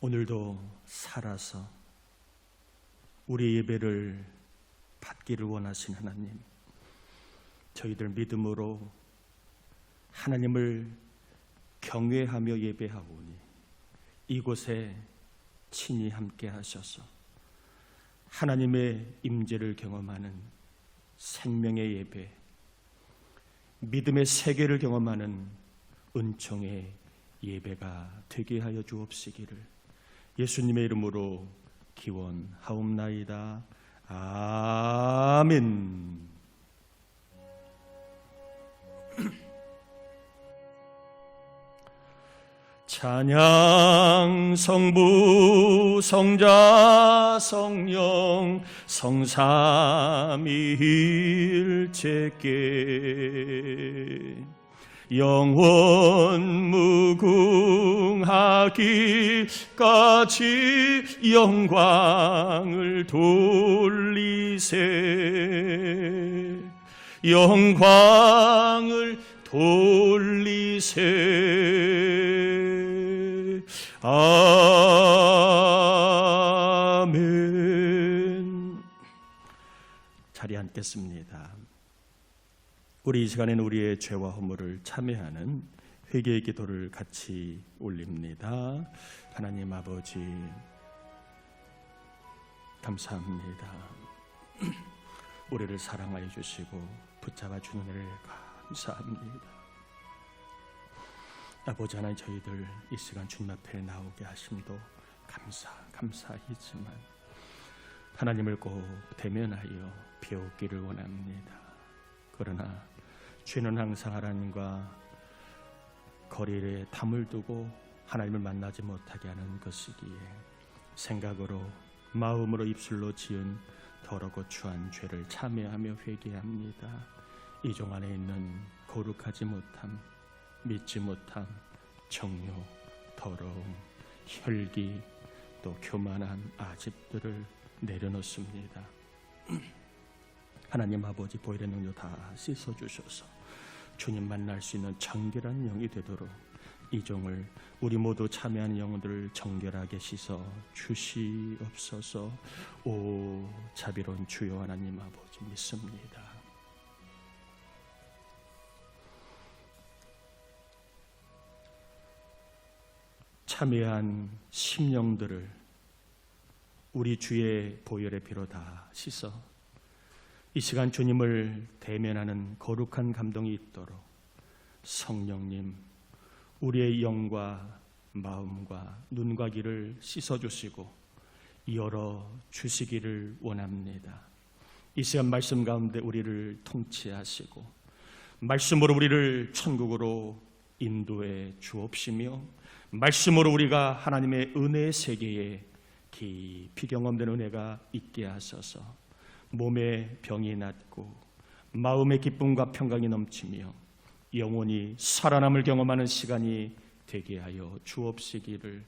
오늘도 살아서 우리 예배를 받기를 원하신 하나님, 저희들 믿음으로 하나님을 경외하며 예배하오니 이곳에 친히 함께 하셔서 하나님의 임재를 경험하는 생명의 예배, 믿음의 세계를 경험하는 은총의 예배가 되게 하여 주옵시기를 예수님의 이름으로 기원하옵나이다. 아멘. 찬양 성부 성자 성령 성삼위일체께 영원 무궁하기까지 영광을 돌리세 영광을 돌리세. 아멘. 자리에 앉겠습니다. 우리 이 시간에는 우리의 죄와 허물을 참회하는 회개의 기도를 같이 올립니다. 하나님 아버지 감사합니다. 우리를 사랑하여 주시고 붙잡아 주는 은혜를 감사합니다. 아버지 하나님, 저희들 이 시간 주님 앞에 나오게 하심도 감사이지만 하나님을 꼭 대면하여 배우기를 원합니다. 그러나 죄는 항상 하나님과 거리에 담을 두고 하나님을 만나지 못하게 하는 것이기에 생각으로 마음으로 입술로 지은 더럽고 추한 죄를 참회하며 회개합니다. 이 종 안에 있는 거룩하지 못함, 믿지 못함, 정욕, 더러움, 혈기, 또 교만한 아집들을 내려놓습니다. 하나님 아버지 보혈의 능력 다 씻어주셔서 주님 만날 수 있는 정결한 영이 되도록 이 종을 우리 모두 참여하는 영혼들을 정결하게 씻어 주시옵소서. 오 자비로운 주여 하나님 아버지 믿습니다. 참여한 심령들을 우리 주의 보혈의 피로 다 씻어 이 시간 주님을 대면하는 거룩한 감동이 있도록 성령님 우리의 영과 마음과 눈과 귀를 씻어주시고 열어주시기를 원합니다. 이 시간 말씀 가운데 우리를 통치하시고 말씀으로 우리를 천국으로 인도해 주옵시며 말씀으로 우리가 하나님의 은혜의 세계에 깊이 경험되는 은혜가 있게 하소서. 몸의 병이 낫고 마음의 기쁨과 평강이 넘치며 영원히 살아남을 경험하는 시간이 되게 하여 주옵시기를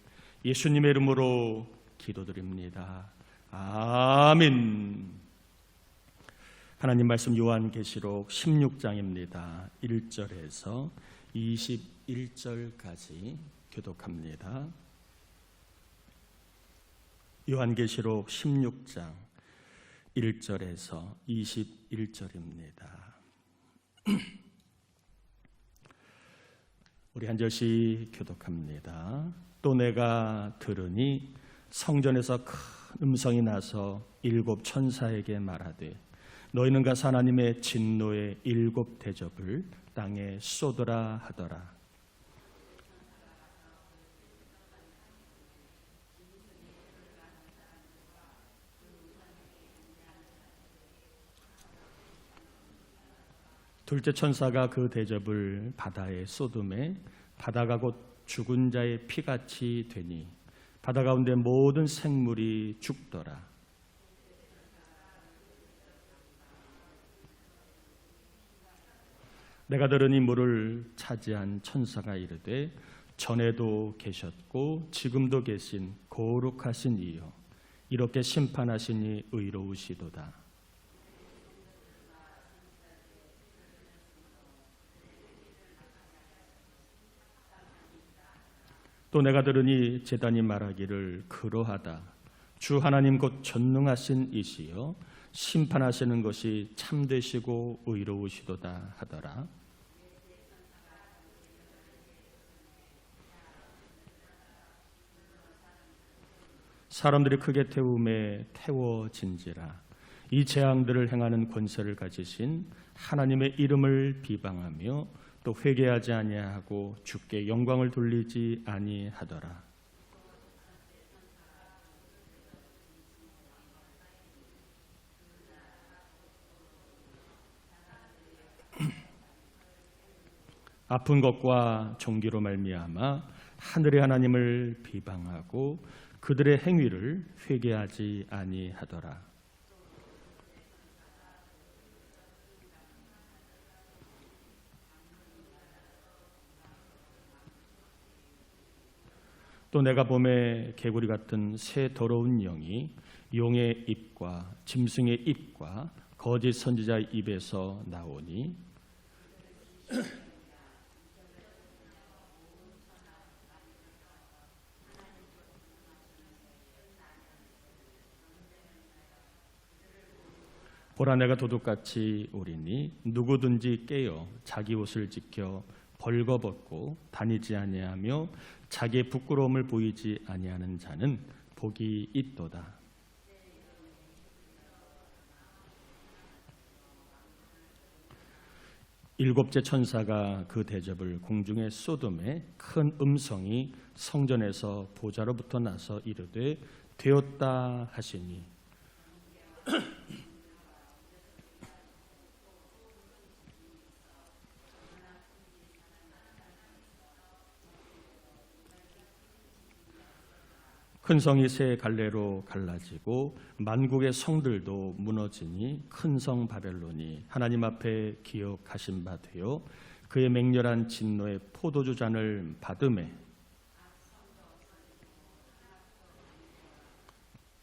예수님의 이름으로 기도드립니다. 아멘. 하나님 말씀 요한계시록 16장입니다. 1절에서 21절까지 교독합니다. 요한계시록 16장 1절에서 21절입니다. 우리 한 절씩 교독합니다. 또 내가 들으니 성전에서 큰 음성이 나서 7 천사에게 말하되 너희는 가서 하나님의 진노의 7 대접을 땅에 쏟으라 하더라. 둘째 천사가 그 대접을 바다에 쏟음에 바다가 곧 죽은 자의 피같이 되니 바다 가운데 모든 생물이 죽더라. 내가 들으니 물을 차지한 천사가 이르되 전에도 계셨고 지금도 계신 거룩하신 이여 이렇게 심판하시니 의로우시도다. 또 내가 들으니 제단이 말하기를 그러하다. 주 하나님 곧 전능하신 이시여 심판하시는 것이 참되시고 의로우시도다 하더라. 사람들이 크게 태움에 태워진지라. 이 재앙들을 행하는 권세를 가지신 하나님의 이름을 비방하며 또 회개하지 아니하고 주께 영광을 돌리지 아니하더라. 아픈 것과 종기로 말미암아 하늘의 하나님을 비방하고 그들의 행위를 회개하지 아니하더라. 또 내가 봄에 개구리 같은 새 더러운 영이 용의 입과 짐승의 입과 거짓 선지자의 입에서 나오니 보라 내가 도둑같이 오리니 누구든지 깨어 자기 옷을 지켜 벌거벗고 다니지 아니하며 자기의 부끄러움을 보이지 아니하는 자는 복이 있도다. 일곱째 천사가 그 대접을 공중에 쏟음에 큰 음성이 성전에서 보좌로부터 나서 이르되 되었다 하시니 큰 성이 세 갈래로 갈라지고 만국의 성들도 무너지니 큰 성 바벨론이 하나님 앞에 기억하신 바 되어 그의 맹렬한 진노의 포도주 잔을 받음에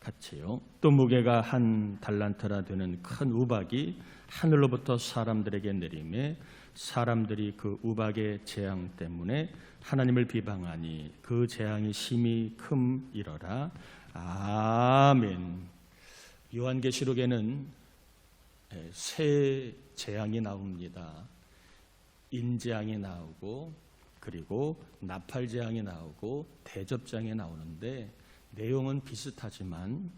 같이요. 또 무게가 한 달란트라 되는 큰 우박이 하늘로부터 사람들에게 내림에 사람들이 그 우박의 재앙 때문에 하나님을 비방하니 그 재앙이 심히 큼이러라. 아멘. 요한계시록에는 세 재앙이 나옵니다. 인재앙이 나오고 그리고 나팔재앙이 나오고 대접재앙이 나오는데 내용은 비슷하지만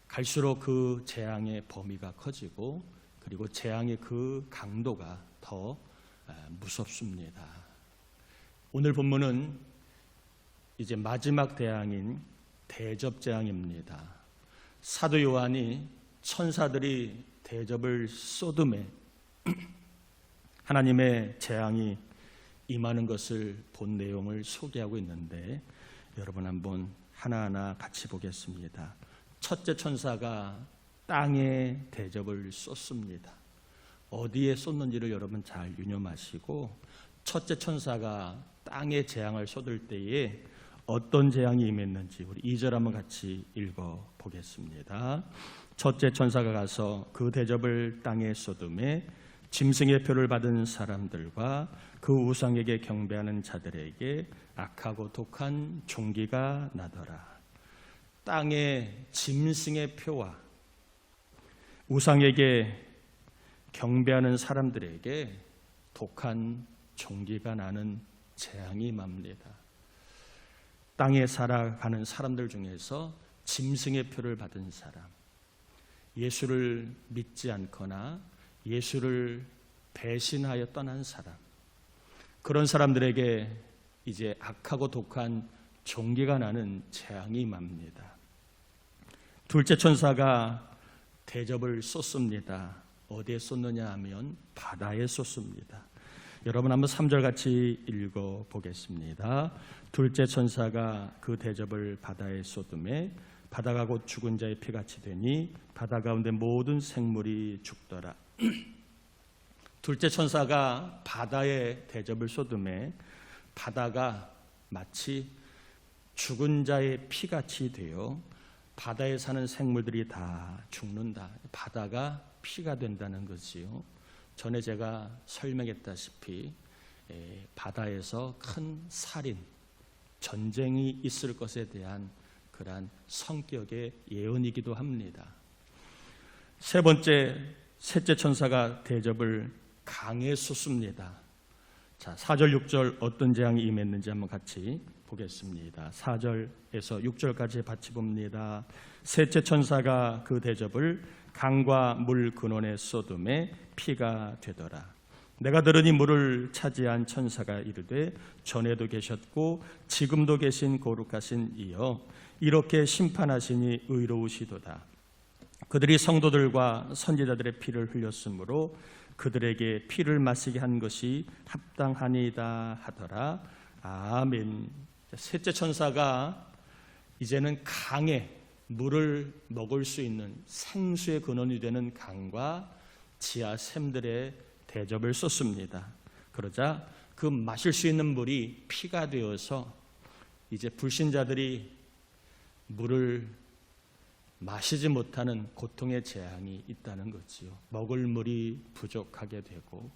갈수록 그 재앙의 범위가 커지고 그리고 재앙의 그 강도가 더 무섭습니다. 오늘 본문은 이제 마지막 재앙인 대접재앙입니다. 사도 요한이 천사들이 대접을 쏟음에 하나님의 재앙이 임하는 것을 본 내용을 소개하고 있는데 여러분 한번 하나하나 같이 보겠습니다. 첫째 천사가 땅에 대접을 쏟습니다. 어디에 쏟는지를 여러분 잘 유념하시고 첫째 천사가 땅에 재앙을 쏟을 때에 어떤 재앙이 임했는지 우리 2절 한번 같이 읽어보겠습니다. 첫째 천사가 가서 그 대접을 땅에 쏟음에 짐승의 표를 받은 사람들과 그 우상에게 경배하는 자들에게 악하고 독한 종기가 나더라. 땅에 짐승의 표와 우상에게 경배하는 사람들에게 독한 종기가 나는 재앙이 임합니다. 땅에 살아가는 사람들 중에서 짐승의 표를 받은 사람, 예수를 믿지 않거나 예수를 배신하여 떠난 사람, 그런 사람들에게 이제 악하고 독한 종기가 나는 재앙이 임합니다. 둘째 천사가 대접을 쏟습니다. 어디에 쏟느냐 하면 바다에 쏟습니다. 여러분 한번 3절 같이 읽어보겠습니다. 둘째 천사가 그 대접을 바다에 쏟음에 바다가 곧 죽은 자의 피같이 되니 바다 가운데 모든 생물이 죽더라. 둘째 천사가 바다에 대접을 쏟음에 바다가 마치 죽은 자의 피같이 되어 바다에 사는 생물들이 다 죽는다. 바다가 피가 된다는 거지요. 전에 제가 설명했다시피 바다에서 큰 살인, 전쟁이 있을 것에 대한 그러한 성격의 예언이기도 합니다. 세 번째, 셋째 천사가 대접을 강에 쏟습니다. 자, 4절 6절 어떤 재앙이 임했는지 한번 같이 보겠습니다. 4절에서 6절까지 같이 봅니다. 셋째 천사가 그 대접을 강과 물 근원에 쏟음에 피가 되더라. 내가 들으니 물을 차지한 천사가 이르되 전에도 계셨고 지금도 계신 거룩하신 이여 이렇게 심판하시니 의로우시도다. 그들이 성도들과 선지자들의 피를 흘렸으므로 그들에게 피를 마시게 한 것이 합당하니이다 하더라. 아멘. 셋째 천사가 이제는 강에 물을 먹을 수 있는 생수의 근원이 되는 강과 지하 샘들의 대접을 쏟습니다. 그러자 그 마실 수 있는 물이 피가 되어서 이제 불신자들이 물을 마시지 못하는 고통의 재앙이 있다는 거지요. 먹을 물이 부족하게 되고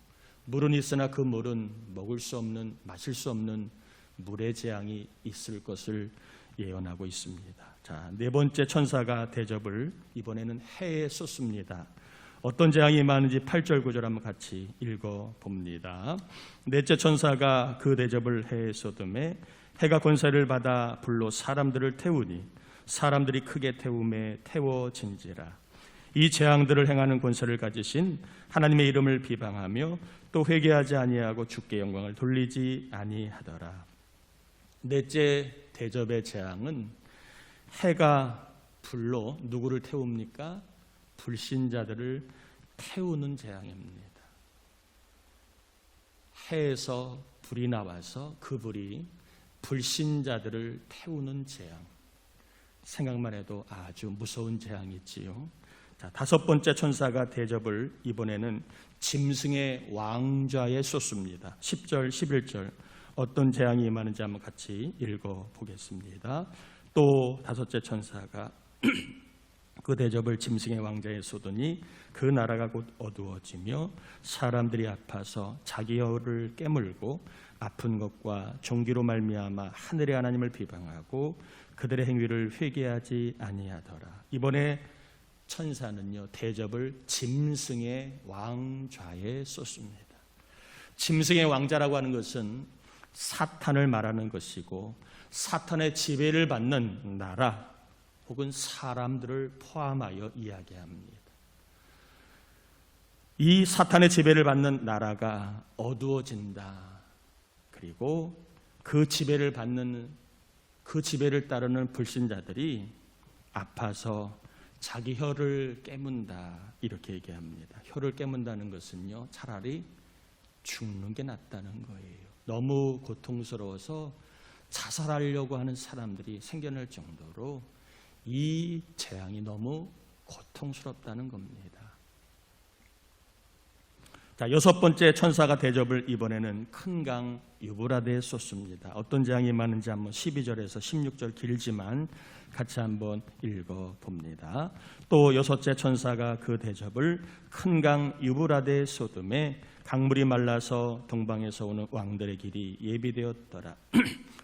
물은 있으나 그 물은 먹을 수 없는, 마실 수 없는 물의 재앙이 있을 것을 예언하고 있습니다. 자, 네 번째 천사가 대접을 이번에는 해에 쏟습니다. 어떤 재앙이 임하는지 8절 9절 한번 같이 읽어봅니다. 넷째 천사가 그 대접을 해에 쏟음에 해가 권세를 받아 불로 사람들을 태우니 사람들이 크게 태움에 태워진지라. 이 재앙들을 행하는 권세를 가지신 하나님의 이름을 비방하며 또 회개하지 아니하고 주께 영광을 돌리지 아니하더라. 넷째 대접의 재앙은 해가 불로 누구를 태웁니까? 불신자들을 태우는 재앙입니다. 해에서 불이 나와서 그 불이 불신자들을 태우는 재앙. 생각만 해도 아주 무서운 재앙이지요. 자, 다섯 번째 천사가 대접을 이번에는 짐승의 왕좌에 쏟습니다. 10절 11절 어떤 재앙이 임하는지 한번 같이 읽어보겠습니다. 또 다섯째 천사가 그 대접을 짐승의 왕좌에 쏟으니 그 나라가 곧 어두워지며 사람들이 아파서 자기 혀를 깨물고 아픈 것과 종기로 말미암아 하늘의 하나님을 비방하고 그들의 행위를 회개하지 아니하더라. 이번에 천사는요 대접을 짐승의 왕좌에 쏟습니다. 짐승의 왕자라고 하는 것은 사탄을 말하는 것이고 사탄의 지배를 받는 나라 혹은 사람들을 포함하여 이야기합니다. 이 사탄의 지배를 받는 나라가 어두워진다. 그리고 그 지배를 따르는 불신자들이 아파서 자기 혀를 깨문다. 이렇게 얘기합니다. 혀를 깨문다는 것은요 차라리 죽는 게 낫다는 거예요. 너무 고통스러워서 자살하려고 하는 사람들이 생겨날 정도로 이 재앙이 너무 고통스럽다는 겁니다. 자, 여섯 번째 천사가 대접을 이번에는 큰 강 유브라데에 쏟습니다. 어떤 재앙이 많은지 한번 12절에서 16절 길지만 같이 한번 읽어봅니다. 또 여섯째 천사가 그 대접을 큰 강 유브라데에 쏟음에 강물이 말라서 동방에서 오는 왕들의 길이 예비되었더라.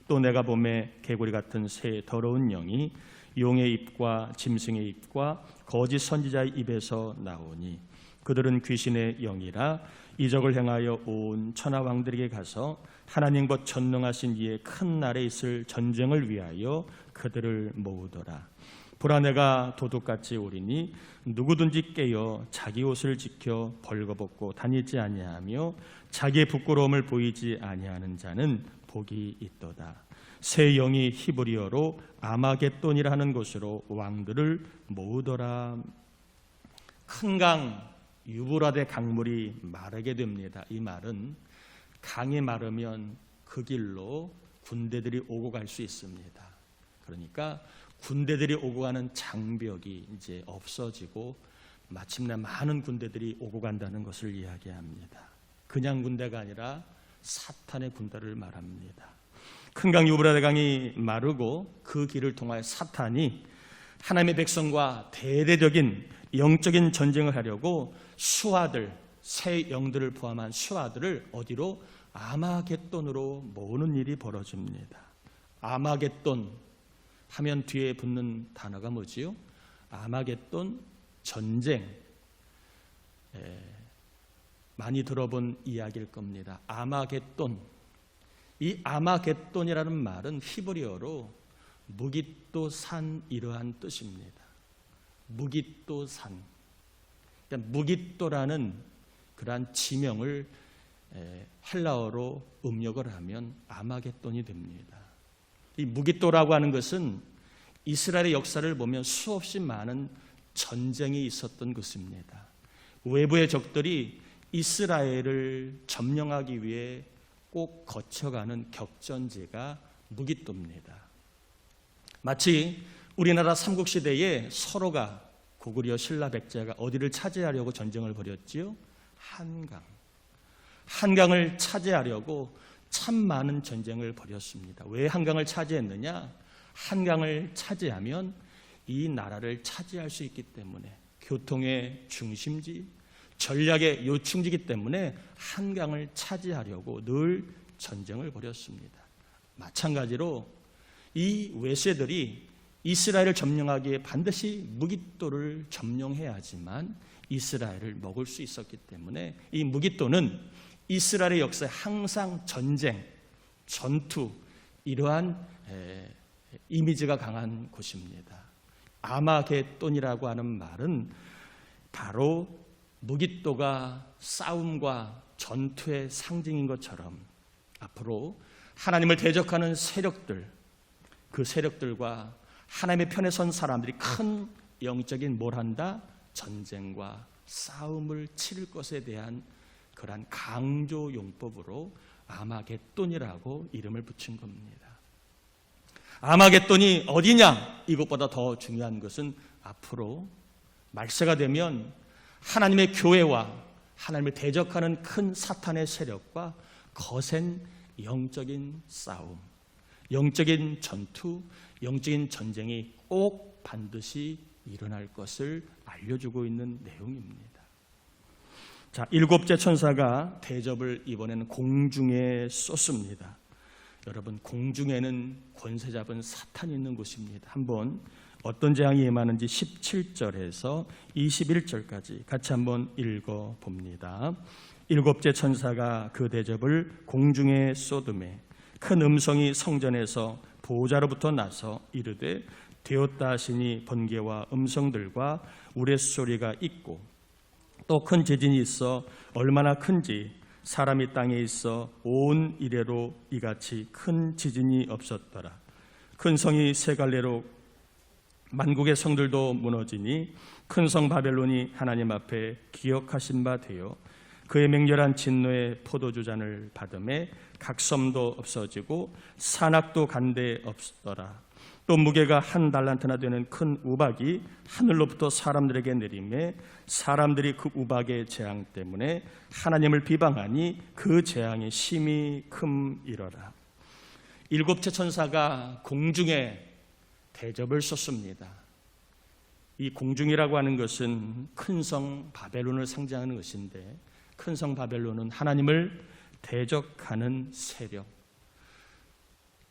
또 내가 보매 개구리 같은 새 더러운 영이 용의 입과 짐승의 입과 거짓 선지자의 입에서 나오니 그들은 귀신의 영이라 이적을 행하여 온 천하 왕들에게 가서 하나님 곧 전능하신 이의 큰 날에 있을 전쟁을 위하여 그들을 모으더라. 보라 내가 도둑같이 오리니 누구든지 깨어 자기 옷을 지켜 벌거벗고 다니지 아니하며 자기의 부끄러움을 보이지 아니하는 자는 복이 있도다. 새 영이 히브리어로 아마겟돈이라 하는 곳으로 왕들을 모으더라. 큰 강 유브라데 강물이 마르게 됩니다. 이 말은 강이 마르면 그 길로 군대들이 오고 갈 수 있습니다. 그러니까 군대들이 오고 가는 장벽이 이제 없어지고 마침내 많은 군대들이 오고 간다는 것을 이야기합니다. 그냥 군대가 아니라 사탄의 군대를 말합니다. 큰 강 유브라데 강이 마르고 그 길을 통하여 사탄이 하나님의 백성과 대대적인 영적인 전쟁을 하려고 수하들, 새 영들을 포함한 수하들을 어디로? 아마겟돈으로 모으는 일이 벌어집니다. 아마겟돈 하면 뒤에 붙는 단어가 뭐지요? 아마겟돈, 전쟁. 많이 들어본 이야기일 겁니다. 아마겟돈. 이 아마겟돈이라는 말은 히브리어로 무깃도 산 이러한 뜻입니다. 무깃도 산. 그러니까 무깃도라는 그러한 지명을 헬라어로 음력을 하면 아마겟돈이 됩니다. 이 무깃도라고 하는 것은 이스라엘의 역사를 보면 수없이 많은 전쟁이 있었던 것입니다. 외부의 적들이 이스라엘을 점령하기 위해 꼭 거쳐가는 격전지가 무깃도입니다. 마치 우리나라 삼국시대에 서로가 고구려 신라 백제가 어디를 차지하려고 전쟁을 벌였지요? 한강을 차지하려고 참 많은 전쟁을 벌였습니다. 왜 한강을 차지했느냐? 한강을 차지하면 이 나라를 차지할 수 있기 때문에, 교통의 중심지, 전략의 요충지이기 때문에 한강을 차지하려고 늘 전쟁을 벌였습니다. 마찬가지로 이 외세들이 이스라엘을 점령하기에 반드시 무깃도를 점령해야지만 이스라엘을 먹을 수 있었기 때문에 이 무깃도는 이스라엘의 역사에 항상 전쟁, 전투, 이러한 이미지가 강한 곳입니다. 아마겟돈이라고 하는 말은 바로 무깃도가 싸움과 전투의 상징인 것처럼 앞으로 하나님을 대적하는 세력들, 그 세력들과 하나님의 편에 선 사람들이 큰 영적인 뭘 한다? 전쟁과 싸움을 치를 것에 대한 그러한 강조 용법으로 아마겟돈이라고 이름을 붙인 겁니다. 아마겟돈이 어디냐? 이것보다 더 중요한 것은 앞으로 말세가 되면 하나님의 교회와 하나님을 대적하는 큰 사탄의 세력과 거센 영적인 싸움, 영적인 전투, 영적인 전쟁이 꼭 반드시 일어날 것을 알려주고 있는 내용입니다. 자, 일곱째 천사가 대접을 이번에는 공중에 쏟습니다. 여러분, 공중에는 권세 잡은 사탄이 있는 곳입니다. 한번 어떤 재앙이 임하는지 17절에서 21절까지 같이 한번 읽어봅니다. 일곱째 천사가 그 대접을 공중에 쏟음에 큰 음성이 성전에서 보호자로부터 나서 이르되 되었다 하시니 번개와 음성들과 우레소리가 있고 또 큰 지진이 있어 얼마나 큰지 사람이 땅에 있어 온 이래로 이같이 큰 지진이 없었더라. 큰 성이 세 갈래로 만국의 성들도 무너지니 큰 성 바벨론이 하나님 앞에 기억하신 바 되어 그의 맹렬한 진노의 포도주 잔을 받음에 각 섬도 없어지고 산악도 간데 없더라. 또 무게가 한 달란트나 되는 큰 우박이 하늘로부터 사람들에게 내림에 사람들이 그 우박의 재앙 때문에 하나님을 비방하니 그 재앙이 심히 큼이러라. 일곱째 천사가 공중에 대접을 쏟습니다. 이 공중이라고 하는 것은 큰 성 바벨론을 상징하는 것인데, 큰 성 바벨론은 하나님을 대적하는 세력,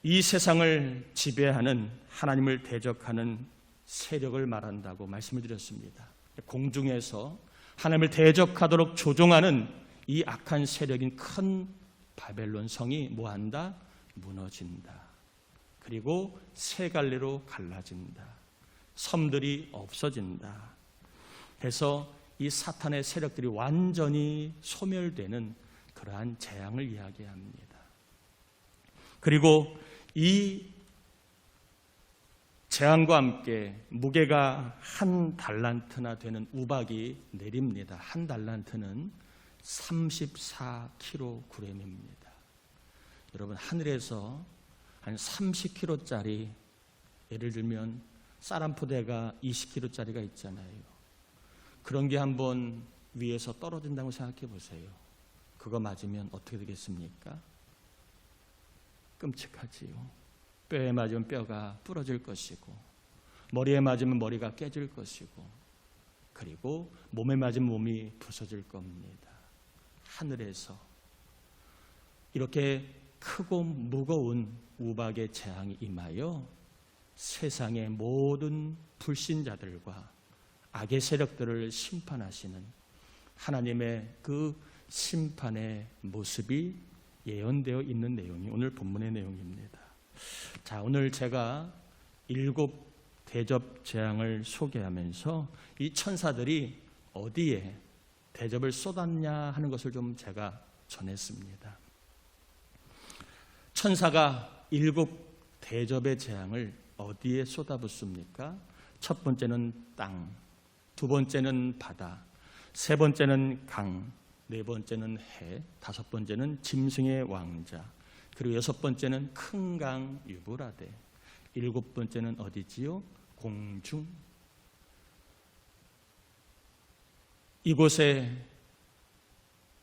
이 세상을 지배하는 하나님을 대적하는 세력을 말한다고 말씀을 드렸습니다. 공중에서 하나님을 대적하도록 조종하는 이 악한 세력인 큰 바벨론 성이 뭐한다? 무너진다. 그리고 세 갈래로 갈라진다. 섬들이 없어진다. 해서 이 사탄의 세력들이 완전히 소멸되는 그러한 재앙을 이야기합니다. 그리고 이 재앙과 함께 무게가 한 달란트나 되는 우박이 내립니다. 한 달란트는 34kg입니다. 여러분, 하늘에서 한 30kg짜리, 예를 들면 쌀 한 포대가 20kg짜리가 있잖아요. 그런 게 한번 위에서 떨어진다고 생각해 보세요. 그거 맞으면 어떻게 되겠습니까? 끔찍하지요. 뼈에 맞으면 뼈가 부러질 것이고, 머리에 맞으면 머리가 깨질 것이고, 그리고 몸에 맞으면 몸이 부서질 겁니다. 하늘에서 이렇게 크고 무거운 우박의 재앙이 임하여 세상의 모든 불신자들과 악의 세력들을 심판하시는 하나님의 그 심판의 모습이 예언되어 있는 내용이 오늘 본문의 내용입니다. 자, 오늘 제가 7 대접 재앙을 소개하면서 이 천사들이 어디에 대접을 쏟았냐 하는 것을 좀 제가 전했습니다. 천사가 7 대접의 재앙을 어디에 쏟아붓습니까? 첫 번째는 땅, 두 번째는 바다, 세 번째는 강, 네 번째는 해, 다섯 번째는 짐승의 왕자, 그리고 여섯 번째는 큰 강 유브라데, 7번째는 어디지요? 공중. 이곳에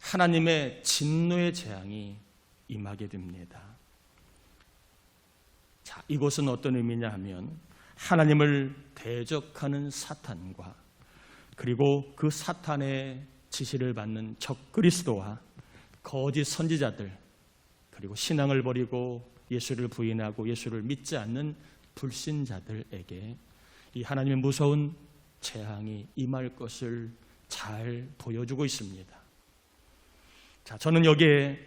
하나님의 진노의 재앙이 임하게 됩니다. 자, 이곳은 어떤 의미냐 하면 하나님을 대적하는 사탄과 그리고 그 사탄의 지시를 받는 적그리스도와 거짓 선지자들, 그리고 신앙을 버리고 예수를 부인하고 예수를 믿지 않는 불신자들에게 이 하나님의 무서운 재앙이 임할 것을 잘 보여주고 있습니다. 자, 저는 여기에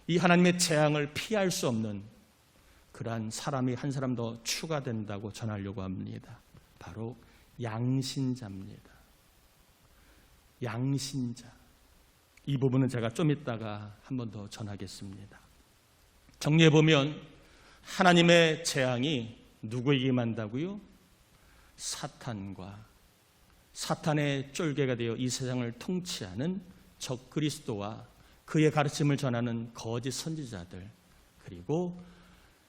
이 하나님의 재앙을 피할 수 없는 그러한 사람이 한 사람 더 추가된다고 전하려고 합니다. 바로 양신자입니다. 양신자. 이 부분은 제가 좀 이따가 한 번 더 전하겠습니다. 정리해 보면 하나님의 재앙이 누구에게 임한다고요? 사탄과 사탄의 쫄개가 되어 이 세상을 통치하는 적그리스도와 그의 가르침을 전하는 거짓 선지자들, 그리고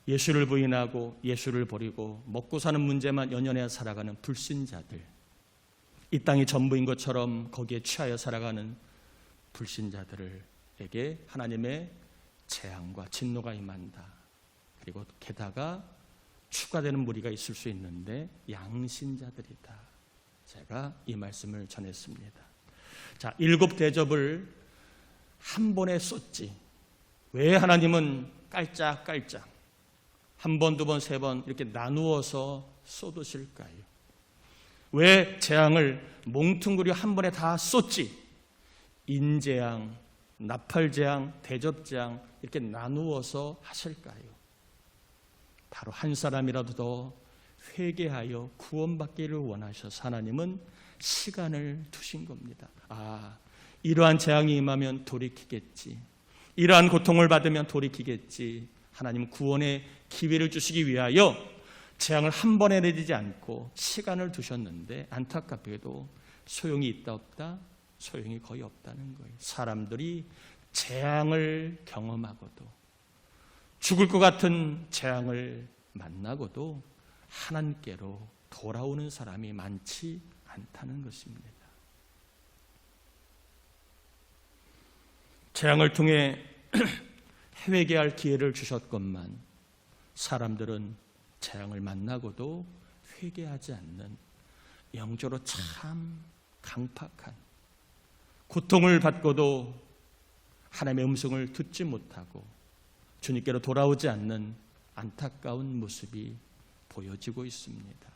예수를 부인하고 예수를 버리고 먹고 사는 문제만 연연해 살아가는 불신자들, 이 땅이 전부인 것처럼 거기에 취하여 살아가는 불신자들에게 하나님의 재앙과 진노가 임한다. 그리고 게다가 추가되는 무리가 있을 수 있는데 양신자들이다. 제가 이 말씀을 전했습니다. 자, 7 대접을 한 번에 쏟지. 왜 하나님은 깔짝깔짝 한 번, 두 번, 세 번 이렇게 나누어서 쏟으실까요? 왜 재앙을 몽퉁그려 한 번에 다 쏟지? 인재앙, 나팔재앙, 대접재앙 이렇게 나누어서 하실까요? 바로 한 사람이라도 더 회개하여 구원받기를 원하셔서 하나님은 시간을 두신 겁니다. 아, 이러한 재앙이 임하면 돌이키겠지, 이러한 고통을 받으면 돌이키겠지. 하나님 구원의 기회를 주시기 위하여 재앙을 한 번에 내리지 않고 시간을 두셨는데 안타깝게도 소용이 있다 없다? 소용이 거의 없다는 거예요. 사람들이 재앙을 경험하고도 죽을 것 같은 재앙을 만나고도 하나님께로 돌아오는 사람이 많지 않다는 것입니다. 재앙을 통해 회개할 기회를 주셨건만 사람들은 재앙을 만나고도 회개하지 않는 영적으로 참 강팍한, 고통을 받고도 하나님의 음성을 듣지 못하고 주님께로 돌아오지 않는 안타까운 모습이 보여지고 있습니다.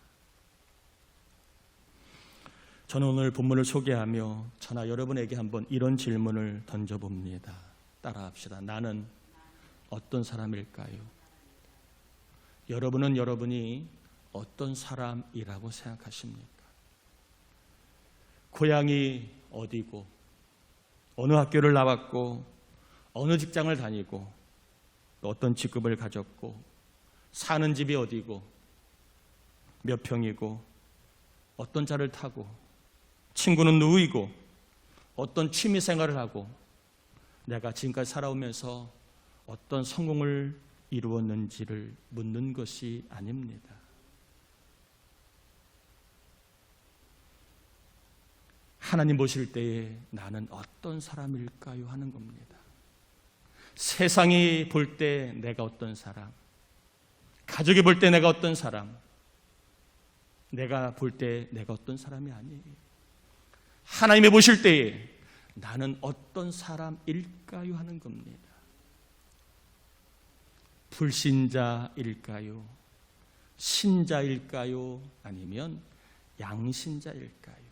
저는 오늘 본문을 소개하며 저나 여러분에게 한번 이런 질문을 던져봅니다. 따라합시다. 나는 어떤 사람일까요? 여러분은 여러분이 어떤 사람이라고 생각하십니까? 고향이 어디고, 어느 학교를 나왔고, 어느 직장을 다니고, 또 어떤 직급을 가졌고, 사는 집이 어디고, 몇 평이고, 어떤 차를 타고, 친구는 누구이고, 어떤 취미 생활을 하고, 내가 지금까지 살아오면서 어떤 성공을 이루었는지를 묻는 것이 아닙니다. 하나님 보실 때에 나는 어떤 사람일까요? 하는 겁니다. 세상이 볼 때 내가 어떤 사람, 가족이 볼 때 내가 어떤 사람, 내가 볼 때 내가 어떤 사람이 아니에요. 하나님이 보실 때에 나는 어떤 사람일까요? 하는 겁니다. 불신자일까요? 신자일까요? 아니면 양신자일까요?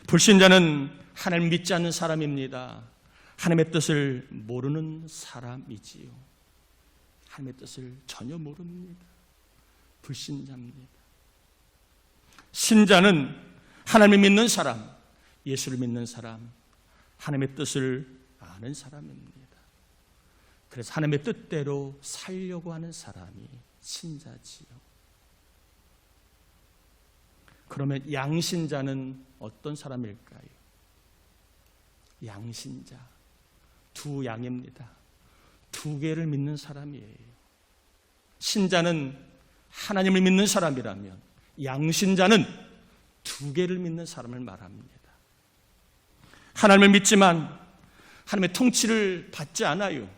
불신자는 하나님 믿지 않는 사람입니다. 하나님의 뜻을 모르는 사람이지요. 하나님의 뜻을 전혀 모릅니다. 불신자입니다. 신자는 하나님을 믿는 사람, 예수를 믿는 사람, 하나님의 뜻을 아는 사람입니다. 그래서 하나님의 뜻대로 살려고 하는 사람이 신자지요. 그러면 양신자는 어떤 사람일까요? 양신자, 두 양입니다. 두 개를 믿는 사람이에요. 신자는 하나님을 믿는 사람이라면 양신자는 두 개를 믿는 사람을 말합니다. 하나님을 믿지만 하나님의 통치를 받지 않아요.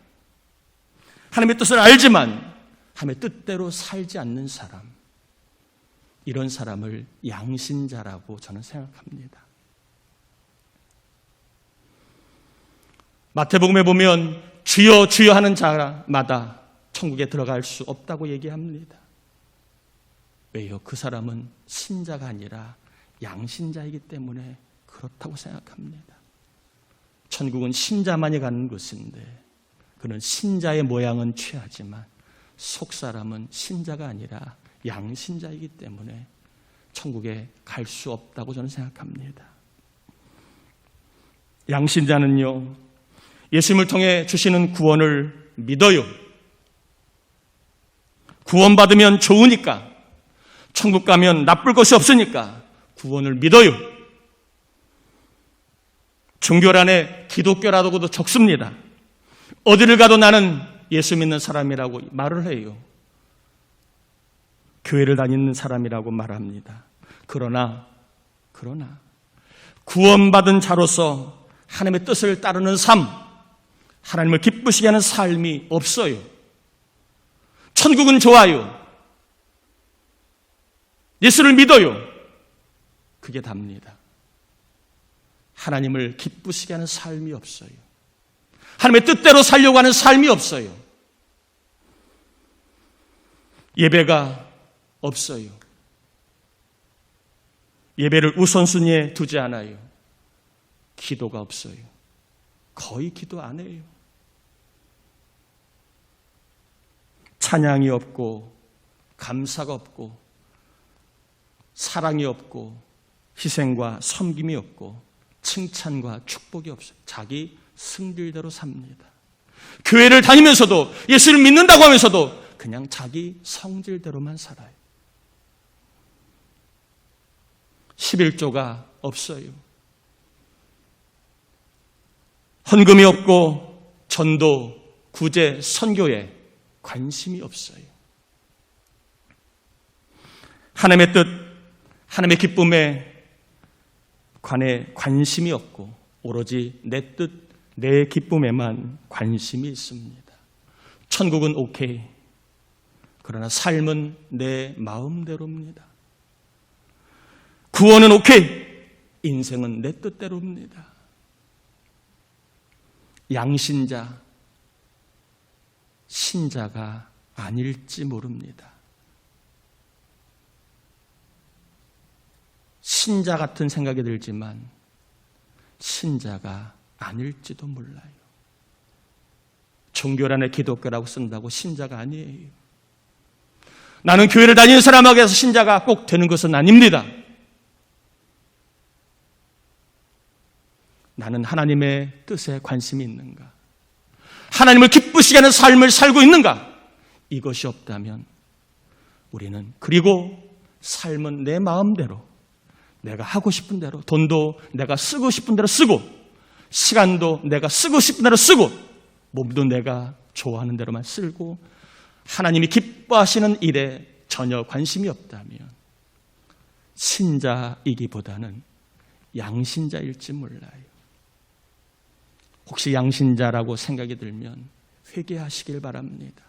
하나님의 뜻을 알지만 하나님의 뜻대로 살지 않는 사람, 이런 사람을 양신자라고 저는 생각합니다. 마태복음에 보면 주여 주여 하는 자마다 천국에 들어갈 수 없다고 얘기합니다. 왜요? 그 사람은 신자가 아니라 양신자이기 때문에 그렇다고 생각합니다. 천국은 신자만이 가는 곳인데 그는 신자의 모양은 취하지만 속사람은 신자가 아니라 양신자이기 때문에 천국에 갈 수 없다고 저는 생각합니다. 양신자는요, 예수님을 통해 주시는 구원을 믿어요. 구원받으면 좋으니까, 천국 가면 나쁠 것이 없으니까 구원을 믿어요. 종교란에 기독교라고도 적습니다. 어디를 가도 나는 예수 믿는 사람이라고 말을 해요. 교회를 다니는 사람이라고 말합니다. 그러나 구원받은 자로서 하나님의 뜻을 따르는 삶, 하나님을 기쁘시게 하는 삶이 없어요. 천국은 좋아요. 예수를 믿어요. 그게 답니다. 하나님을 기쁘시게 하는 삶이 없어요. 하나님의 뜻대로 살려고 하는 삶이 없어요. 예배가 없어요. 예배를 우선순위에 두지 않아요. 기도가 없어요. 거의 기도 안 해요. 찬양이 없고 감사가 없고 사랑이 없고 희생과 섬김이 없고 칭찬과 축복이 없어요. 자기 승질대로 삽니다. 교회를 다니면서도 예수를 믿는다고 하면서도 그냥 자기 성질대로만 살아요. 11조가 없어요. 헌금이 없고 전도, 구제, 선교에 관심이 없어요. 하나님의 뜻, 하나님의 기쁨에 관해 관심이 없고 오로지 내 뜻, 내 기쁨에만 관심이 있습니다. 천국은 오케이. 그러나 삶은 내 마음대로입니다. 구원은 오케이. 인생은 내 뜻대로입니다. 양신자, 신자가 아닐지 모릅니다. 신자 같은 생각이 들지만 신자가 아닐지도 몰라요. 종교란에 기독교라고 쓴다고 신자가 아니에요. 나는 교회를 다니는 사람에게 해서 신자가 꼭 되는 것은 아닙니다. 나는 하나님의 뜻에 관심이 있는가? 하나님을 기쁘시게 하는 삶을 살고 있는가? 이것이 없다면 우리는, 그리고 삶은 내 마음대로, 내가 하고 싶은 대로, 돈도 내가 쓰고 싶은 대로 쓰고, 시간도 내가 쓰고 싶은 대로 쓰고, 몸도 내가 좋아하는 대로만 쓰고, 하나님이 기뻐하시는 일에 전혀 관심이 없다면 신자이기보다는 양신자일지 몰라요. 혹시 양신자라고 생각이 들면 회개하시길 바랍니다.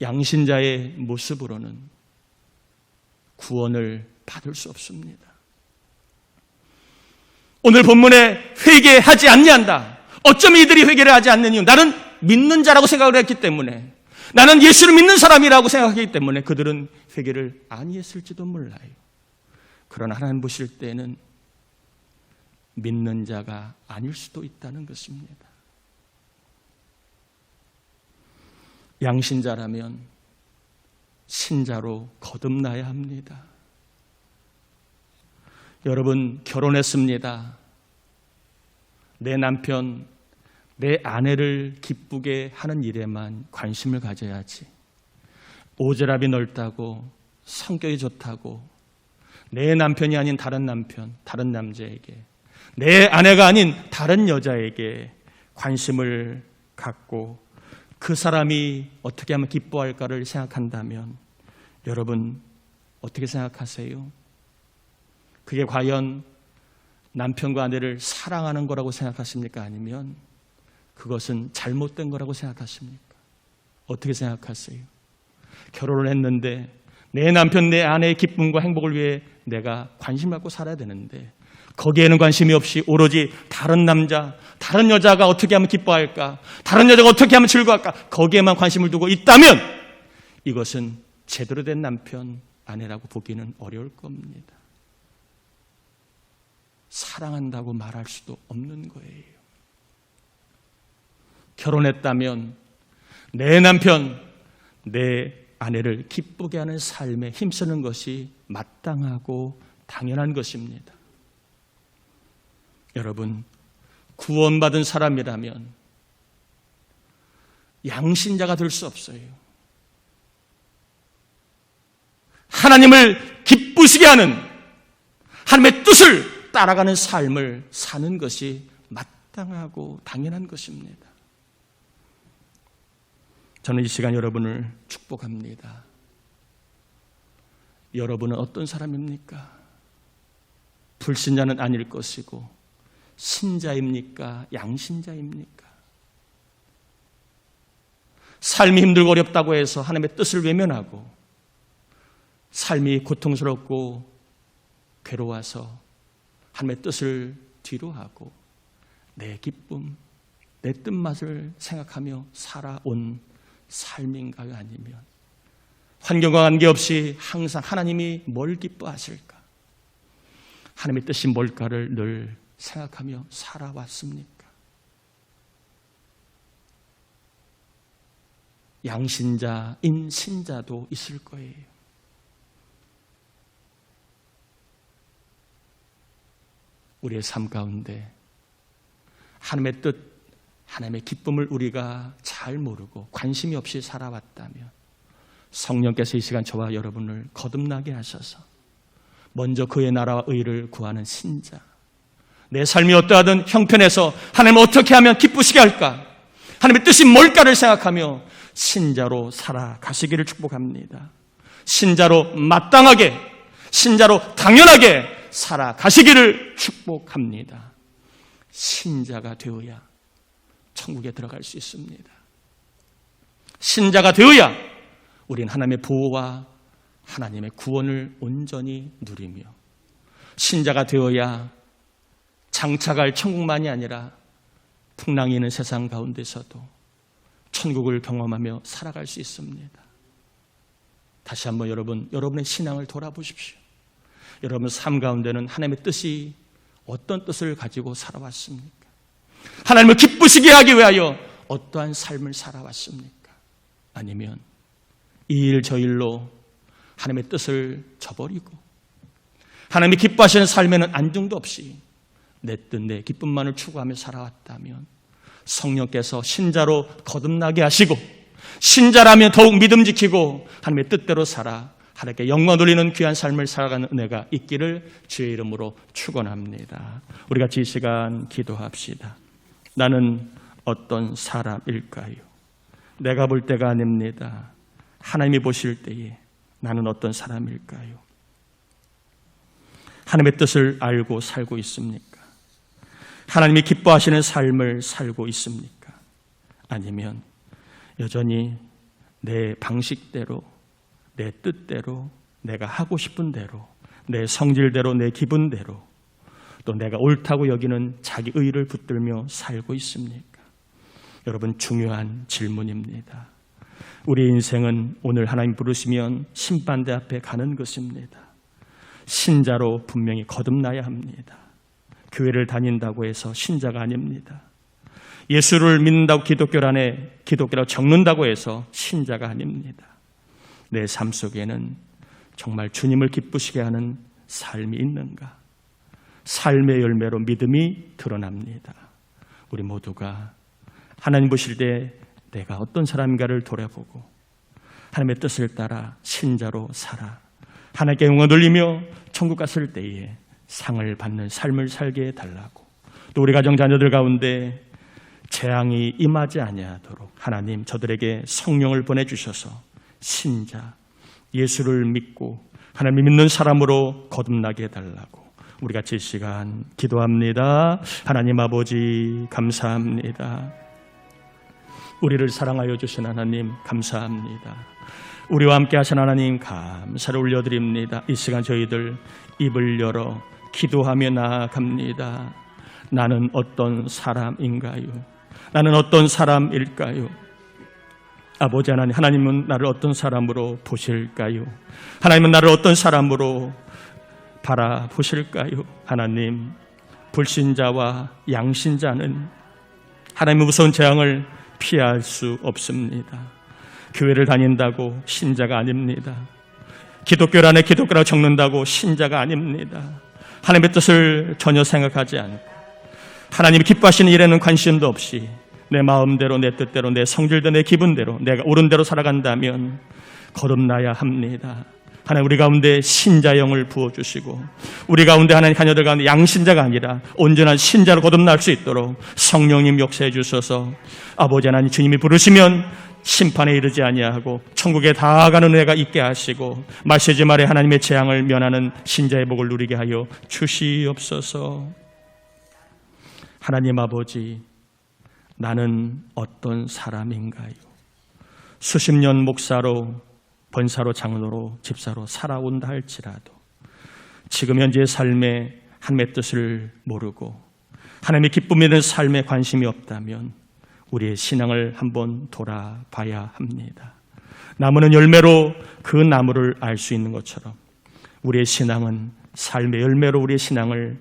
양신자의 모습으로는 구원을 받을 수 없습니다. 오늘 본문에 회개하지 않냐한다. 어쩜 이들이 회개를 하지 않는 이유? 나는 믿는 자라고 생각을 했기 때문에, 나는 예수를 믿는 사람이라고 생각했기 때문에 그들은 회개를 아니했을지도 몰라요. 그러나 하나님 보실 때는 믿는 자가 아닐 수도 있다는 것입니다. 양신자라면 신자로 거듭나야 합니다. 여러분, 결혼했습니다. 내 남편, 내 아내를 기쁘게 하는 일에만 관심을 가져야지, 오지랖이 넓다고, 성격이 좋다고, 내 남편이 아닌 다른 남편, 다른 남자에게, 내 아내가 아닌 다른 여자에게 관심을 갖고 그 사람이 어떻게 하면 기뻐할까를 생각한다면 여러분 어떻게 생각하세요? 그게 과연 남편과 아내를 사랑하는 거라고 생각하십니까? 아니면 그것은 잘못된 거라고 생각하십니까? 어떻게 생각하세요? 결혼을 했는데 내 남편, 내 아내의 기쁨과 행복을 위해 내가 관심 갖고 살아야 되는데 거기에는 관심이 없이 오로지 다른 남자, 다른 여자가 어떻게 하면 기뻐할까, 다른 여자가 어떻게 하면 즐거워할까, 거기에만 관심을 두고 있다면 이것은 제대로 된 남편, 아내라고 보기는 어려울 겁니다. 사랑한다고 말할 수도 없는 거예요. 결혼했다면 내 남편, 내 아내를 기쁘게 하는 삶에 힘쓰는 것이 마땅하고 당연한 것입니다. 여러분, 구원받은 사람이라면 양신자가 될 수 없어요. 하나님을 기쁘시게 하는, 하나님의 뜻을 따라가는 삶을 사는 것이 마땅하고 당연한 것입니다. 저는 이 시간 여러분을 축복합니다. 여러분은 어떤 사람입니까? 불신자는 아닐 것이고 신자입니까? 양신자입니까? 삶이 힘들고 어렵다고 해서 하나님의 뜻을 외면하고 삶이 고통스럽고 괴로워서 하나님의 뜻을 뒤로하고 내 기쁨, 내 뜻맛을 생각하며 살아온 삶인가요? 아니면 환경과 관계없이 항상 하나님이 뭘 기뻐하실까? 하나님의 뜻이 뭘까를 늘 생각하며 살아왔습니까? 양신자인 신자도 있을 거예요. 우리의 삶 가운데 하나님의 뜻, 하나님의 기쁨을 우리가 잘 모르고 관심이 없이 살아왔다면 성령께서 이 시간 저와 여러분을 거듭나게 하셔서 먼저 그의 나라와 의를 구하는 신자, 내 삶이 어떠하든 형편에서 하나님을 어떻게 하면 기쁘시게 할까, 하나님의 뜻이 뭘까를 생각하며 신자로 살아가시기를 축복합니다. 신자로 마땅하게, 신자로 당연하게 살아가시기를 축복합니다. 신자가 되어야 천국에 들어갈 수 있습니다. 신자가 되어야 우린 하나님의 보호와 하나님의 구원을 온전히 누리며, 신자가 되어야 장차갈 천국만이 아니라 풍랑이 있는 세상 가운데서도 천국을 경험하며 살아갈 수 있습니다. 다시 한번 여러분의 신앙을 돌아보십시오. 여러분 삶 가운데는 하나님의 뜻이 어떤 뜻을 가지고 살아왔습니까? 하나님을 기쁘시게 하기 위하여 어떠한 삶을 살아왔습니까? 아니면 이 일 저 일로 하나님의 뜻을 저버리고 하나님이 기뻐하시는 삶에는 안중도 없이 내 뜻, 내 기쁨만을 추구하며 살아왔다면 성령께서 신자로 거듭나게 하시고, 신자라면 더욱 믿음 지키고 하나님의 뜻대로 살아 하나님께 영광 돌리는 귀한 삶을 살아가는 은혜가 있기를 주의 이름으로 축원합니다. 우리 같이 이 시간 기도합시다. 나는 어떤 사람일까요? 내가 볼 때가 아닙니다. 하나님이 보실 때에 나는 어떤 사람일까요? 하나님의 뜻을 알고 살고 있습니까? 하나님이 기뻐하시는 삶을 살고 있습니까? 아니면 여전히 내 방식대로, 내 뜻대로, 내가 하고 싶은 대로, 내 성질대로, 내 기분대로, 또 내가 옳다고 여기는 자기 의를 붙들며 살고 있습니까? 여러분, 중요한 질문입니다. 우리 인생은 오늘 하나님 부르시면 심판대 앞에 가는 것입니다. 신자로 분명히 거듭나야 합니다. 교회를 다닌다고 해서 신자가 아닙니다. 예수를 믿는다고 기독교라고 적는다고 해서 신자가 아닙니다. 내 삶 속에는 정말 주님을 기쁘시게 하는 삶이 있는가? 삶의 열매로 믿음이 드러납니다. 우리 모두가 하나님 보실 때 내가 어떤 사람인가를 돌아보고 하나님의 뜻을 따라 신자로 살아 하나님께 영광을 돌리며 천국 갔을 때에 상을 받는 삶을 살게 해달라고, 또 우리 가정 자녀들 가운데 재앙이 임하지 아니하도록 하나님 저들에게 성령을 보내주셔서 신자, 예수를 믿고 하나님 믿는 사람으로 거듭나게 해달라고 우리 같이 이 시간 기도합니다. 하나님 아버지 감사합니다. 우리를 사랑하여 주신 하나님 감사합니다. 우리와 함께 하신 하나님 감사를 올려드립니다. 이 시간 저희들 입을 열어 기도하며 나아갑니다. 나는 어떤 사람인가요? 나는 어떤 사람일까요? 아버지 하나님, 하나님은 나를 어떤 사람으로 보실까요? 하나님은 나를 어떤 사람으로 바라보실까요? 하나님, 불신자와 양신자는 하나님의 무서운 재앙을 피할 수 없습니다. 교회를 다닌다고 신자가 아닙니다. 기독교 안에 기독교라고 적는다고 신자가 아닙니다. 하나님의 뜻을 전혀 생각하지 않고 하나님이 기뻐하시는 일에는 관심도 없이 내 마음대로, 내 뜻대로, 내 성질대로, 내 기분대로 내가 옳은 대로 살아간다면 거듭나야 합니다. 하나님, 우리 가운데 신자영을 부어주시고 우리 가운데 하나님 자녀들 가운데 양신자가 아니라 온전한 신자로 거듭날 수 있도록 성령님 역사해 주셔서 아버지 하나님, 주님이 부르시면 심판에 이르지 아니하고 천국에 다가가는 은혜가 있게 하시고 마시지 말에 하나님의 재앙을 면하는 신자의 복을 누리게 하여 주시옵소서. 하나님 아버지, 나는 어떤 사람인가요? 수십 년 목사로, 권사로, 장로로, 집사로 살아온다 할지라도 지금 현재의 삶에 하나님의 뜻을 모르고 하나님의 기쁨에 대한 삶에 관심이 없다면 우리의 신앙을 한번 돌아봐야 합니다. 나무는 열매로 그 나무를 알 수 있는 것처럼 우리의 신앙은 삶의 열매로 우리의 신앙을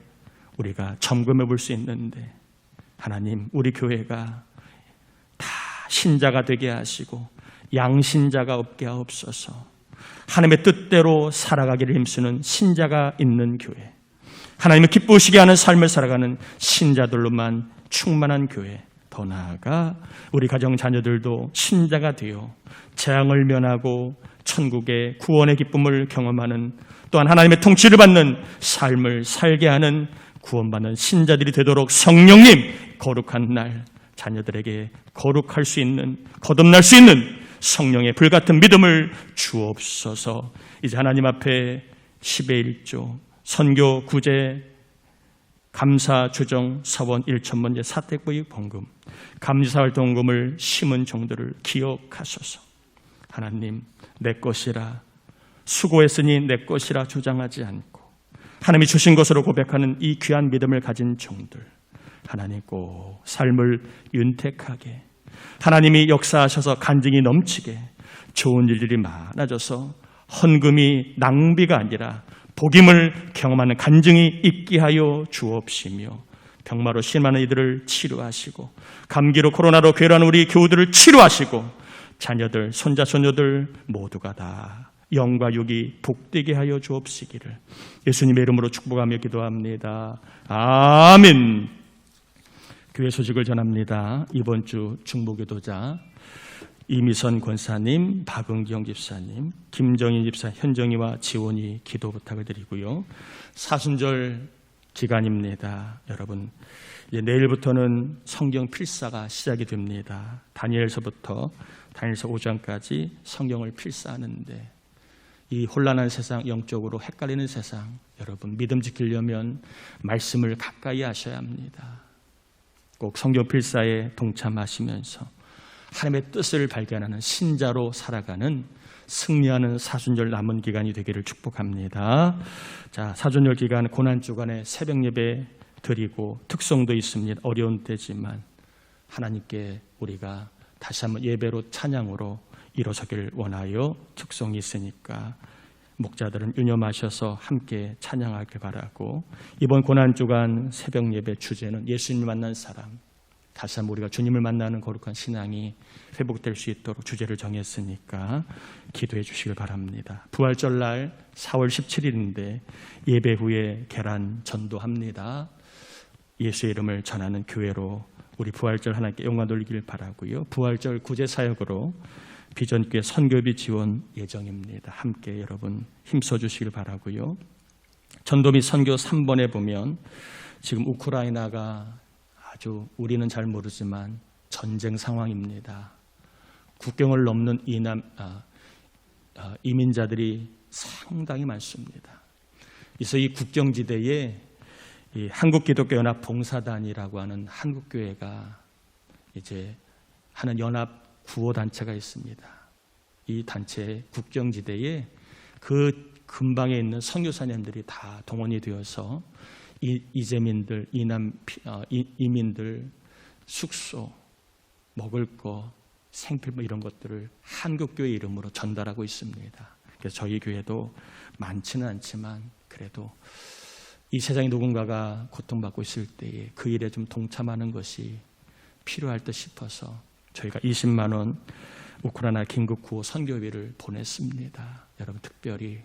우리가 점검해 볼 수 있는데, 하나님, 우리 교회가 다 신자가 되게 하시고 양신자가 없게 하옵소서. 하나님의 뜻대로 살아가기를 힘쓰는 신자가 있는 교회, 하나님을 기쁘시게 하는 삶을 살아가는 신자들로만 충만한 교회, 더 나아가 우리 가정 자녀들도 신자가 되어 재앙을 면하고 천국의 구원의 기쁨을 경험하는, 또한 하나님의 통치를 받는 삶을 살게 하는 구원받는 신자들이 되도록 성령님, 거룩한 날 자녀들에게 거룩할 수 있는, 거듭날 수 있는 성령의 불같은 믿음을 주옵소서. 이제 하나님 앞에 10의 1조, 선교, 구제, 감사, 주정, 서원, 1천번제, 사택부의 봉금, 감사활동금을 심은 종들을 기억하소서. 하나님, 내 것이라 수고했으니 내 것이라 주장하지 않고 하나님이 주신 것으로 고백하는 이 귀한 믿음을 가진 종들, 하나님 꼭 삶을 윤택하게, 하나님이 역사하셔서 간증이 넘치게, 좋은 일들이 많아져서 헌금이 낭비가 아니라 복임을 경험하는 간증이 있게 하여 주옵시며, 병마로 심하는 이들을 치료하시고 감기로 코로나로 괴로워하는 우리 교우들을 치료하시고 자녀들, 손자, 손녀들 모두가 다 영과 육이 복되게 하여 주옵시기를 예수님의 이름으로 축복하며 기도합니다. 아멘. 교회 소식을 전합니다. 이번 주 중보기도자 이미선 권사님, 박은경 집사님, 김정인 집사, 현정이와 지원이 기도 부탁을 드리고요. 사순절 기간입니다. 여러분, 이제 내일부터는 성경 필사가 시작이 됩니다. 다니엘서부터 다니엘서 5장까지 성경을 필사하는데, 이 혼란한 세상, 영적으로 헷갈리는 세상, 여러분 믿음 지키려면 말씀을 가까이 하셔야 합니다. 꼭 성경 필사에 동참하시면서 하나님의 뜻을 발견하는 신자로 살아가는, 승리하는 사순절 남은 기간이 되기를 축복합니다. 자, 사순절 기간 고난 주간에 새벽 예배 드리고 특송도 있습니다. 어려운 때지만 하나님께 우리가 다시 한번 예배로 찬양으로 일어서길 원하여 특송이 있으니까 목자들은 유념하셔서 함께 찬양하길 바라고, 이번 고난주간 새벽 예배 주제는 예수님을 만난 사람, 다시 한번 우리가 주님을 만나는 거룩한 신앙이 회복될 수 있도록 주제를 정했으니까 기도해 주시길 바랍니다. 부활절날 4월 17일인데 예배 후에 계란 전도합니다. 예수의 이름을 전하는 교회로 우리 부활절 하나님께 영광 돌리길 바라고요. 부활절 구제사역으로 비전교회 선교비 지원 예정입니다. 함께 여러분 힘써 주시길 바라고요. 전도 및 선교 3번에 보면 지금 우크라이나가 아주 우리는 잘 모르지만 전쟁 상황입니다. 국경을 넘는 이민자들이 상당히 많습니다. 그래서 이 국경지대에 이 한국기독교연합 봉사단이라고 하는 한국교회가 이제 하는 연합 구호단체가 있습니다. 이 단체 국경지대에 그 근방에 있는 선교사님들이 다 동원이 되어서 이재민들, 이민들 숙소, 먹을 거, 생필 이런 것들을 한국교회 이름으로 전달하고 있습니다. 그래서 저희 교회도 많지는 않지만 그래도 이 세상에 누군가가 고통받고 있을 때에 그 일에 좀 동참하는 것이 필요할 듯 싶어서 저희가 20만 원 우크라이나 긴급구호 선교비를 보냈습니다. 여러분 특별히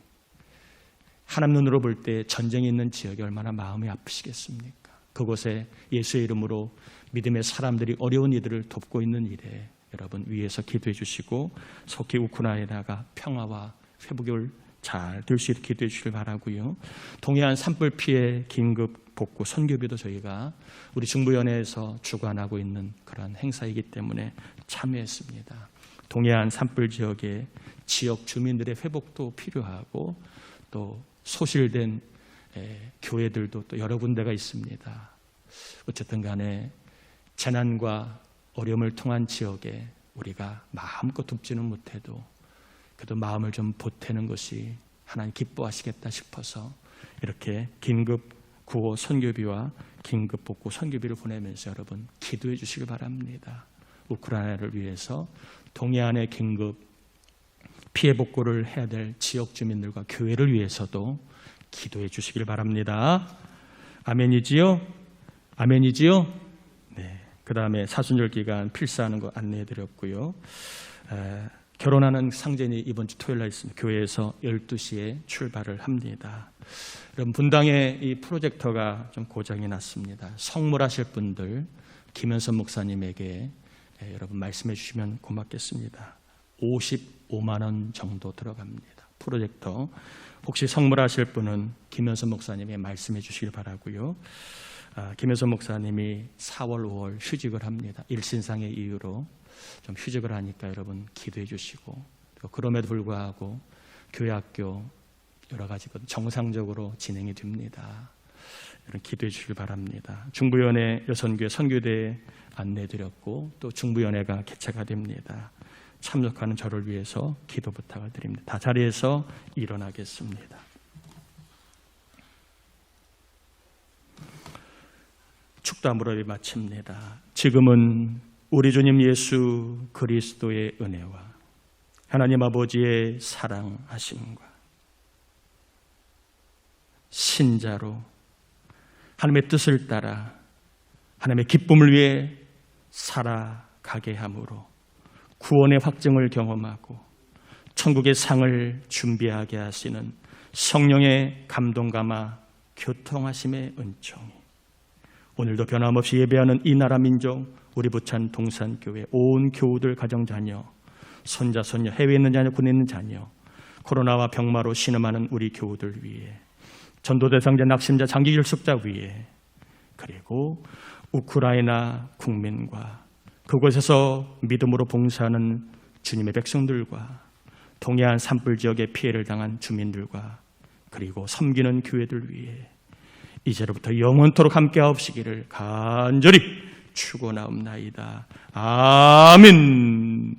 하나님 눈으로 볼 때 전쟁이 있는 지역이 얼마나 마음이 아프시겠습니까? 그곳에 예수의 이름으로 믿음의 사람들이 어려운 이들을 돕고 있는 일에 여러분 위에서 기도해 주시고 속히 우크라이나가 평화와 회복을 잘 될 수 있게 기도해 주시길 바라고요. 동해안 산불 피해 긴급 복구 선교비도 저희가 우리 중부연회에서 주관하고 있는 그런 행사이기 때문에 참여했습니다. 동해안 산불 지역의 지역 주민들의 회복도 필요하고 또 소실된 교회들도 또 여러 군데가 있습니다. 어쨌든 간에 재난과 어려움을 통한 지역에 우리가 마음껏 돕지는 못해도 그래도 마음을 좀 보태는 것이 하나님 기뻐하시겠다 싶어서 이렇게 긴급 구호 선교비와 긴급 복구 선교비를 보내면서 여러분 기도해 주시길 바랍니다. 우크라이나를 위해서 동해안의 긴급 피해 복구를 해야 될 지역 주민들과 교회를 위해서도 기도해 주시길 바랍니다. 아멘이지요? 아멘이지요? 네. 그 다음에 사순절 기간 필사하는 거 안내해 드렸고요. 결혼하는 상전이 이번 주 토요일 날 있습니다. 교회에서 12시에 출발을 합니다. 여러분 분당에 이 프로젝터가 좀 고장이 났습니다. 성물하실 분들 김현선 목사님에게 여러분 말씀해 주시면 고맙겠습니다. 55만 원 정도 들어갑니다. 프로젝터 혹시 성물하실 분은 김현선 목사님에게 말씀해 주시길 바라고요. 김현선 목사님이 4월, 5월 휴직을 합니다. 일신상의 이유로 좀 휴직을 하니까 여러분 기도해 주시고 그럼에도 불구하고 교회 학교 여러 가지 정상적으로 진행이 됩니다. 여러분 기도해 주시길 바랍니다. 중부연회 여선교회 선교대에 안내드렸고 또 중부연회가 개최가 됩니다. 참석하는 저를 위해서 기도 부탁을 드립니다. 다 자리에서 일어나겠습니다. 축담으로 마칩니다. 지금은 우리 주님 예수 그리스도의 은혜와 하나님 아버지의 사랑하심과 신자로 하나님의 뜻을 따라 하나님의 기쁨을 위해 살아가게 함으로 구원의 확증을 경험하고 천국의 상을 준비하게 하시는 성령의 감동감화 교통하심의 은총이 오늘도 변함없이 예배하는 이 나라 민족 우리 부천 동산교회 온 교우들 가정자녀 손자 손녀 해외에 있는 자녀 군에 있는 자녀 코로나와 병마로 신음하는 우리 교우들 위해 전도 대상자 낙심자 장기 결석자 위에 그리고 우크라이나 국민과 그곳에서 믿음으로 봉사하는 주님의 백성들과 동해안 산불 지역의 피해를 당한 주민들과 그리고 섬기는 교회들 위해 이제로부터 영원토록 함께하옵시기를 간절히 축원하옵나이다. 아멘.